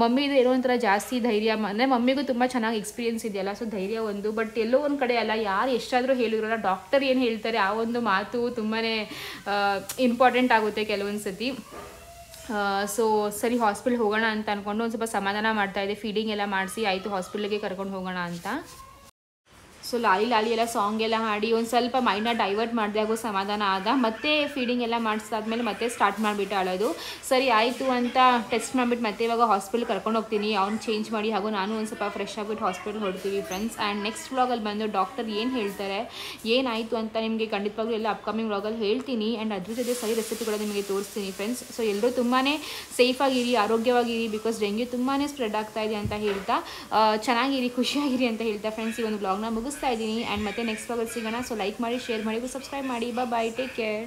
ಮಮ್ಮಿದು ಏನೋ ಒಂಥರ ಜಾಸ್ತಿ ಧೈರ್ಯ, ಅಂದರೆ ಮಮ್ಮಿಗೂ ತುಂಬ ಚೆನ್ನಾಗಿ ಎಕ್ಸ್ಪೀರಿಯನ್ಸ್ ಇದೆಯಲ್ಲ, ಸೊ ಧೈರ್ಯ ಒಂದು. ಬಟ್ ಎಲ್ಲೋ ಒಂದು ಕಡೆ ಅಲ್ಲ, ಯಾರು ಎಷ್ಟಾದರೂ ಹೇಳಿದ್ರಲ್ಲ, ಡಾಕ್ಟರ್ ಏನು ಹೇಳ್ತಾರೆ ಆ ಒಂದು ಮಾತು ತುಂಬಾ ಇಂಪಾರ್ಟೆಂಟ್ ಆಗುತ್ತೆ ಕೆಲವೊಂದು ಸತಿ. ಸೊ ಸರಿ ಹಾಸ್ಪಿಟ್ಲ್ ಹೋಗೋಣ ಅಂತ ಅಂದ್ಕೊಂಡು ಒಂದು ಸ್ವಲ್ಪ ಸಮಾಧಾನ ಮಾಡ್ತಾಯಿದ್ದೆ. ಫೀಡಿಂಗ್ ಎಲ್ಲ ಮಾಡಿಸಿ ಆಯಿತು, ಹಾಸ್ಪಿಟ್ಲಿಗೆ ಕರ್ಕೊಂಡು ಹೋಗೋಣ ಅಂತ. ಸೊ ಲಾಲಿ ಲಾಲಿ ಎಲ್ಲ ಸಾಂಗ್ ಎಲ್ಲ ಹಾಡಿ ಒಂದು ಸ್ವಲ್ಪ ಮೈಂಡ್ನ ಡೈವರ್ಟ್ ಮಾಡಿದೆ, ಹಾಗೂ ಸಮಾಧಾನ ಆದ. ಮತ್ತೆ ಫೀಡಿಂಗ್ ಎಲ್ಲ ಮಾಡಿಸಾದ್ಮೇಲೆ ಮತ್ತೆ ಸ್ಟಾರ್ಟ್ ಮಾಡಿಬಿಟ್ಟು ಅಳೋದು. ಸರಿ ಆಯಿತು ಅಂತ ಟೆಸ್ಟ್ ಮಾಡಿಬಿಟ್ಟು ಮತ್ತೆ ಇವಾಗ ಹಾಸ್ಪಿಟ್ಲ್ ಕರ್ಕೊಂಡು ಹೋಗ್ತೀನಿ, ಅವ್ನು ಚೇಂಜ್ ಮಾಡಿ, ಹಾಗೂ ನಾನು ಒಂದು ಸ್ವಲ್ಪ ಫ್ರೆಶ್ ಆಗಿಬಿಟ್ಟು ಹಾಸ್ಪಿಟ್ಲ್ ಹೊಡ್ತೀವಿ ಫ್ರೆಂಡ್ಸ್. ಆ್ಯಂಡ್ ನೆಕ್ಸ್ಟ್ ವ್ಲಾಗಲ್ಲಿ ಬಂದು ಡಾಕ್ಟರ್ ಏನು ಹೇಳ್ತಾರೆ, ಏನಾಯಿತು ಅಂತ ನಿಮಗೆ ಖಂಡಿತವಾಗ್ಲೂ ಎಲ್ಲ ಅಪ್ಕಮಿಂಗ್ ವ್ಲಾಗಲ್ಲಿ ಹೇಳ್ತೀನಿ. ಆ್ಯಂಡ್ ಅದ್ರ ಜೊತೆ ಸರಿ ರೆಸಿಪಿ ಕೂಡ ನಿಮಗೆ ತೋರಿಸ್ತೀನಿ ಫ್ರೆಂಡ್ಸ್. ಸೊ ಎಲ್ಲರೂ ತುಂಬಾ ಸೇಫಾಗಿರಿ, ಆರೋಗ್ಯವಾಗಿರಿ, ಬಿಕಾಸ್ ಡೆಂಗ್ಯೂ ತುಂಬಾ ಸ್ಪ್ರೆಡ್ ಆಗ್ತಾ ಇದೆ ಅಂತ ಹೇಳ್ತಾ, ಚೆನ್ನಾಗಿರಿ, ಖುಷಿಯಾಗಿರಿ ಅಂತ ಹೇಳ್ತಾ ಫ್ರೆಂಡ್ಸ್ ಈ ಒಂದು ವ್ಲಾಗ್ನ ಮುಗಿಸ್ತಾ ಇದ್ದೀನಿ. ಆ್ಯಂಡ್ ಮತ್ತೆ ನೆಕ್ಸ್ಟ್ ವ್ಲಾಗಲ್ಲಿ ಸಿಗೋಣ. ಸೊ ಲೈಕ್ ಮಾಡಿ, ಶೇರ್ ಮಾಡಿ, ಸಬ್ಸ್ಕ್ರೈಬ್ ಮಾಡಿ. ಬಾಯ್, ಟೇಕ್ ಕೇರ್.